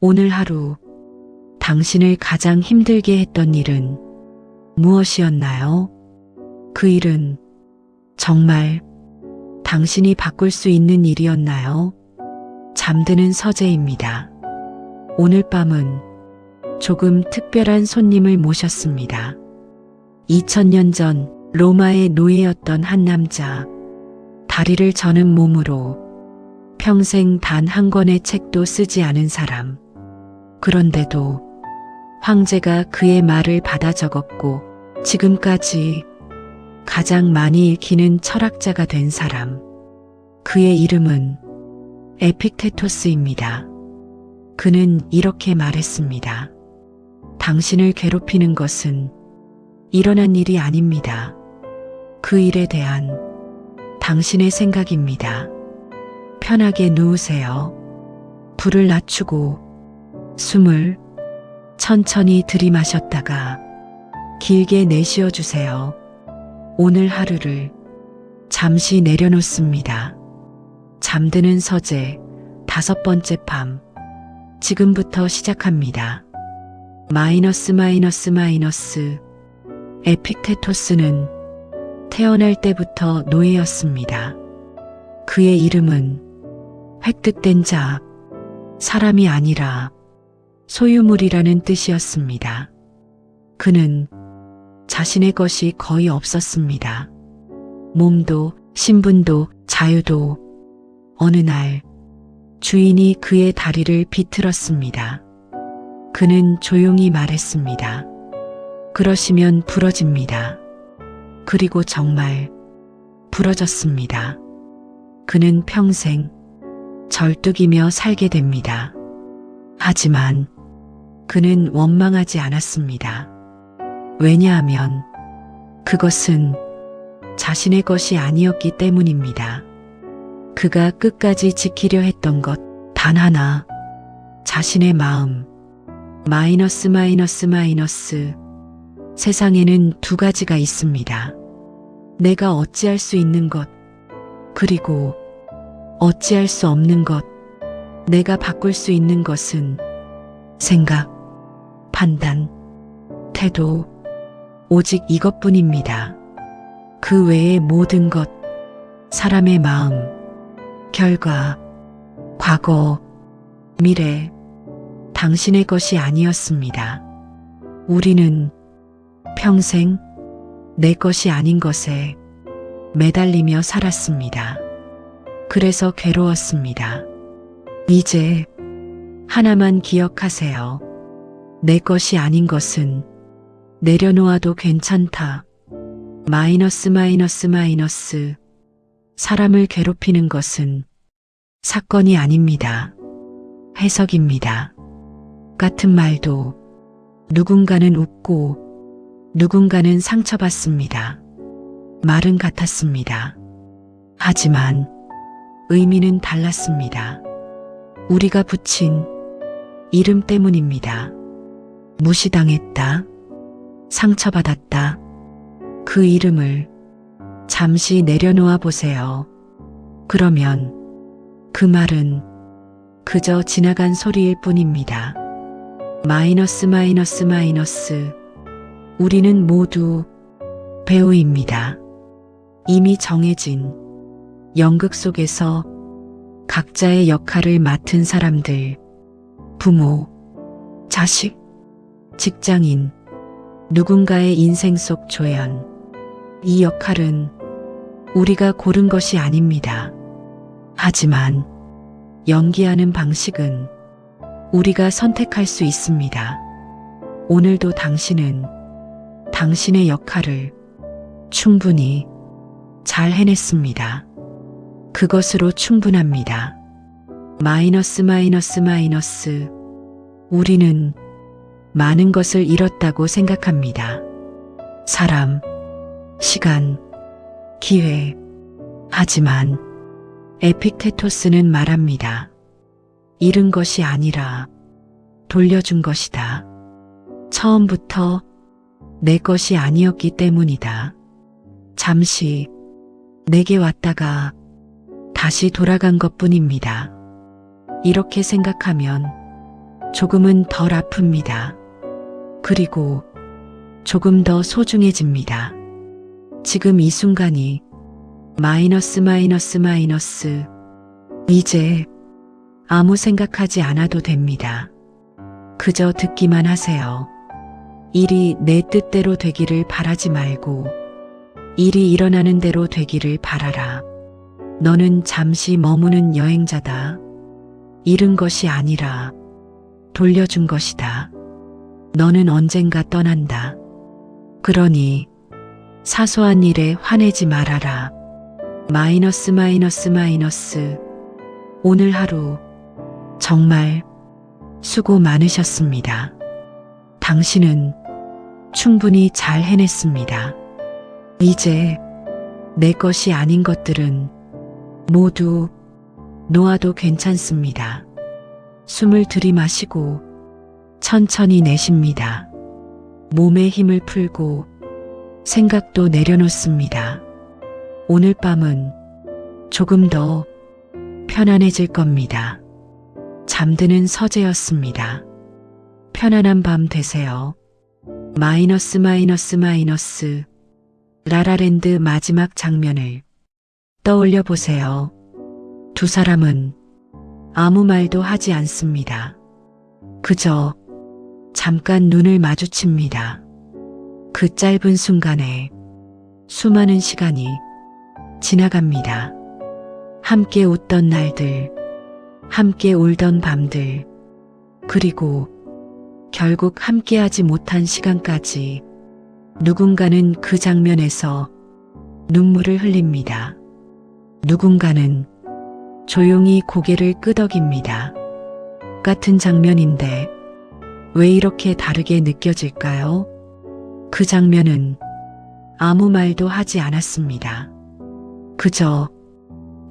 오늘 하루 당신을 가장 힘들게 했던 일은 무엇이었나요? 그 일은 정말 당신이 바꿀 수 있는 일이었나요? 잠드는 서재입니다. 오늘 밤은 조금 특별한 손님을 모셨습니다. 2000년 전 로마의 노예였던 한 남자, 다리를 저는 몸으로 평생 단 한 권의 책도 쓰지 않은 사람. 그런데도 황제가 그의 말을 받아 적었고 지금까지 가장 많이 읽히는 철학자가 된 사람. 그의 이름은 에픽테토스입니다. 그는 이렇게 말했습니다. 당신을 괴롭히는 것은 일어난 일이 아닙니다. 그 일에 대한 당신의 생각입니다. 편하게 누우세요. 불을 낮추고 숨을 천천히 들이마셨다가 길게 내쉬어 주세요. 오늘 하루를 잠시 내려놓습니다. 잠드는 서재 5번째 밤. 지금부터 시작합니다. 마이너스. 에픽테토스는 태어날 때부터 노예였습니다. 그의 이름은 획득된 자, 사람이 아니라 소유물이라는 뜻이었습니다. 그는 자신의 것이 거의 없었습니다. 몸도 신분도 자유도. 어느 날 주인이 그의 다리를 비틀었습니다. 그는 조용히 말했습니다. 그러시면 부러집니다. 그리고 정말 부러졌습니다. 그는 평생 절뚝이며 살게 됩니다. 하지만 그는 원망하지 않았습니다. 왜냐하면 그것은 자신의 것이 아니었기 때문입니다. 그가 끝까지 지키려 했던 것 단 하나, 자신의 마음. 마이너스. 세상에는 두 가지가 있습니다. 내가 어찌할 수 있는 것, 그리고 어찌할 수 없는 것. 내가 바꿀 수 있는 것은 생각, 판단, 태도, 오직 이것뿐입니다. 그 외의 모든 것, 사람의 마음, 결과, 과거, 미래, 당신의 것이 아니었습니다. 우리는 평생 내 것이 아닌 것에 매달리며 살았습니다. 그래서 괴로웠습니다. 이제 하나만 기억하세요. 내 것이 아닌 것은 내려놓아도 괜찮다. 마이너스. 사람을 괴롭히는 것은 사건이 아닙니다. 해석입니다. 같은 말도 누군가는 웃고 누군가는 상처받습니다. 말은 같았습니다. 하지만 의미는 달랐습니다. 우리가 붙인 이름 때문입니다. 무시당했다. 상처받았다. 그 이름을 잠시 내려놓아 보세요. 그러면 그 말은 그저 지나간 소리일 뿐입니다. 마이너스. 우리는 모두 배우입니다. 이미 정해진 연극 속에서 각자의 역할을 맡은 사람들, 부모, 자식, 직장인, 누군가의 인생 속 조연. 이 역할은 우리가 고른 것이 아닙니다. 하지만 연기하는 방식은 우리가 선택할 수 있습니다. 오늘도 당신은 당신의 역할을 충분히 잘 해냈습니다. 그것으로 충분합니다. 마이너스. 우리는 많은 것을 잃었다고 생각합니다. 사람, 시간, 기회. 하지만 에픽테토스는 말합니다. 잃은 것이 아니라 돌려준 것이다. 처음부터 내 것이 아니었기 때문이다. 잠시 내게 왔다가 다시 돌아간 것뿐입니다. 이렇게 생각하면 조금은 덜 아픕니다. 그리고 조금 더 소중해집니다. 지금 이 순간이 마이너스. 이제 아무 생각하지 않아도 됩니다. 그저 듣기만 하세요. 일이 내 뜻대로 되기를 바라지 말고 일이 일어나는 대로 되기를 바라라. 너는 잠시 머무는 여행자다. 잃은 것이 아니라 돌려준 것이다. 너는 언젠가 떠난다. 그러니 사소한 일에 화내지 말아라. 마이너스. 오늘 하루 정말 수고 많으셨습니다. 당신은 충분히 잘 해냈습니다. 이제 내 것이 아닌 것들은 모두 놓아도 괜찮습니다. 숨을 들이마시고 천천히 내쉽니다. 몸에 힘을 풀고 생각도 내려놓습니다. 오늘 밤은 조금 더 편안해질 겁니다. 잠드는 서재였습니다. 편안한 밤 되세요. 마이너스. 라라랜드 마지막 장면을 떠올려 보세요. 두 사람은 아무 말도 하지 않습니다. 그저 잠깐 눈을 마주칩니다. 그 짧은 순간에 수많은 시간이 지나갑니다. 함께 웃던 날들, 함께 울던 밤들, 그리고 결국 함께하지 못한 시간까지 누군가는 그 장면에서 눈물을 흘립니다. 누군가는 조용히 고개를 끄덕입니다. 같은 장면인데 왜 이렇게 다르게 느껴질까요? 그 장면은 아무 말도 하지 않았습니다. 그저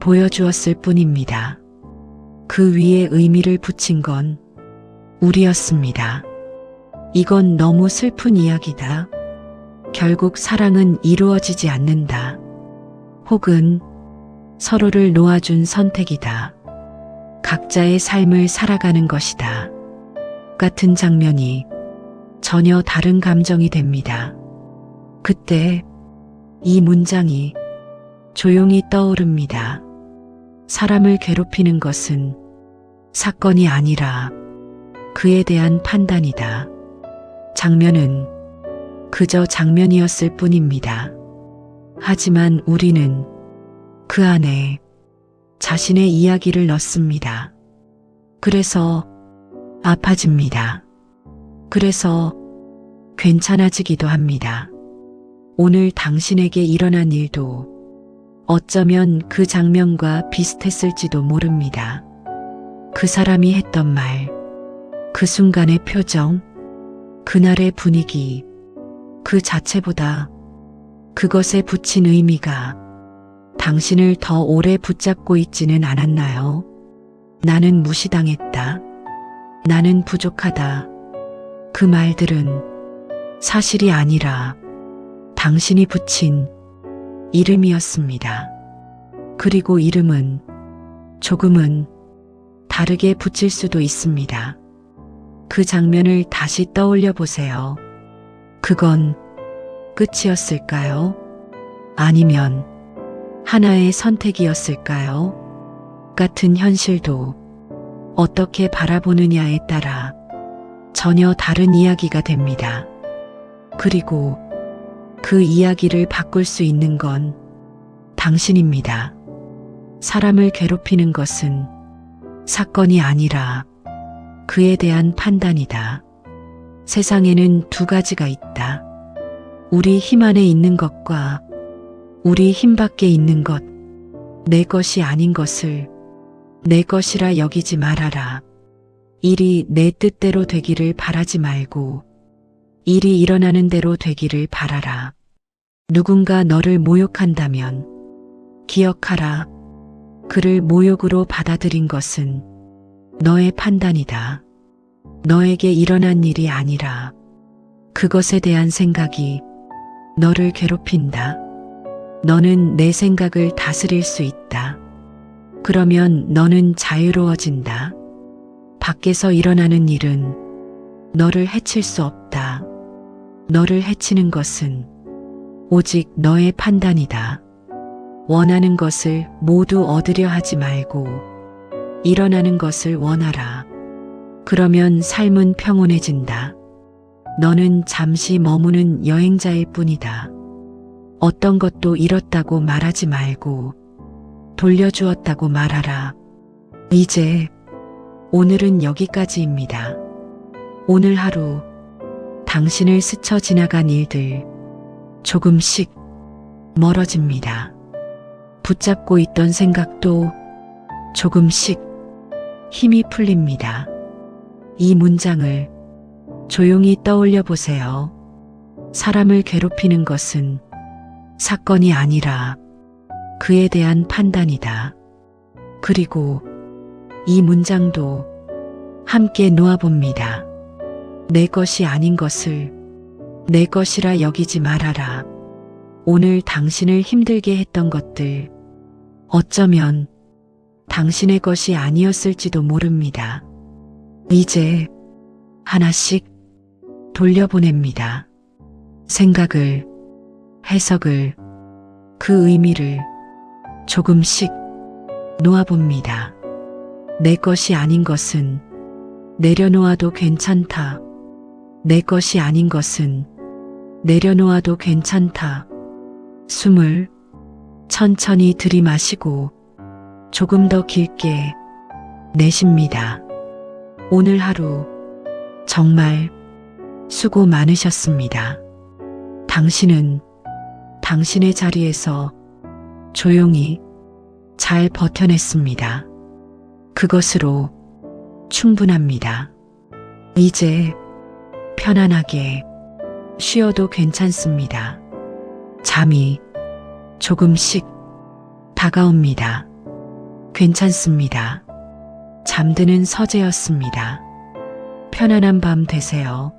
보여주었을 뿐입니다. 그 위에 의미를 붙인 건 우리였습니다. 이건 너무 슬픈 이야기다. 결국 사랑은 이루어지지 않는다. 혹은 서로를 놓아준 선택이다. 각자의 삶을 살아가는 것이다. 같은 장면이 전혀 다른 감정이 됩니다. 그때 이 문장이 조용히 떠오릅니다. 사람을 괴롭히는 것은 사건이 아니라 그에 대한 판단이다. 장면은 그저 장면이었을 뿐입니다. 하지만 우리는 그 안에 자신의 이야기를 넣습니다. 그래서 아파집니다. 그래서 괜찮아지기도 합니다. 오늘 당신에게 일어난 일도 어쩌면 그 장면과 비슷했을지도 모릅니다. 그 사람이 했던 말, 그 순간의 표정, 그날의 분위기, 그 자체보다 그것에 붙인 의미가 당신을 더 오래 붙잡고 있지는 않았나요? 나는 무시당했다. 나는 부족하다. 그 말들은 사실이 아니라 당신이 붙인 이름이었습니다. 그리고 이름은 조금은 다르게 붙일 수도 있습니다. 그 장면을 다시 떠올려 보세요. 그건 끝이었을까요? 아니면 하나의 선택이었을까요? 같은 현실도 어떻게 바라보느냐에 따라 전혀 다른 이야기가 됩니다. 그리고 그 이야기를 바꿀 수 있는 건 당신입니다. 사람을 괴롭히는 것은 사건이 아니라 그에 대한 판단이다. 세상에는 두 가지가 있다. 우리 힘 안에 있는 것과 우리 힘 밖에 있는 것. 내 것이 아닌 것을 내 것이라 여기지 말아라. 일이 내 뜻대로 되기를 바라지 말고 일이 일어나는 대로 되기를 바라라. 누군가 너를 모욕한다면 기억하라. 그를 모욕으로 받아들인 것은 너의 판단이다. 너에게 일어난 일이 아니라 그것에 대한 생각이 너를 괴롭힌다. 너는 내 생각을 다스릴 수 있다. 그러면 너는 자유로워진다. 밖에서 일어나는 일은 너를 해칠 수 없다. 너를 해치는 것은 오직 너의 판단이다. 원하는 것을 모두 얻으려 하지 말고 일어나는 것을 원하라. 그러면 삶은 평온해진다. 너는 잠시 머무는 여행자일 뿐이다. 어떤 것도 잃었다고 말하지 말고 돌려주었다고 말하라. 이제 오늘은 여기까지입니다. 오늘 하루 당신을 스쳐 지나간 일들 조금씩 멀어집니다. 붙잡고 있던 생각도 조금씩 힘이 풀립니다. 이 문장을 조용히 떠올려 보세요. 사람을 괴롭히는 것은 사건이 아니라 그에 대한 판단이다. 그리고 이 문장도 함께 놓아봅니다. 내 것이 아닌 것을 내 것이라 여기지 말아라. 오늘 당신을 힘들게 했던 것들, 어쩌면 당신의 것이 아니었을지도 모릅니다. 이제 하나씩 돌려보냅니다. 생각을, 해석을, 그 의미를 조금씩 놓아봅니다. 내 것이 아닌 것은 내려놓아도 괜찮다. 내 것이 아닌 것은 내려놓아도 괜찮다. 숨을 천천히 들이마시고 조금 더 길게 내쉽니다. 오늘 하루 정말 수고 많으셨습니다. 당신은 당신의 자리에서 조용히 잘 버텨냈습니다. 그것으로 충분합니다. 이제 편안하게 쉬어도 괜찮습니다. 잠이 조금씩 다가옵니다. 괜찮습니다. 잠드는 서재였습니다. 편안한 밤 되세요.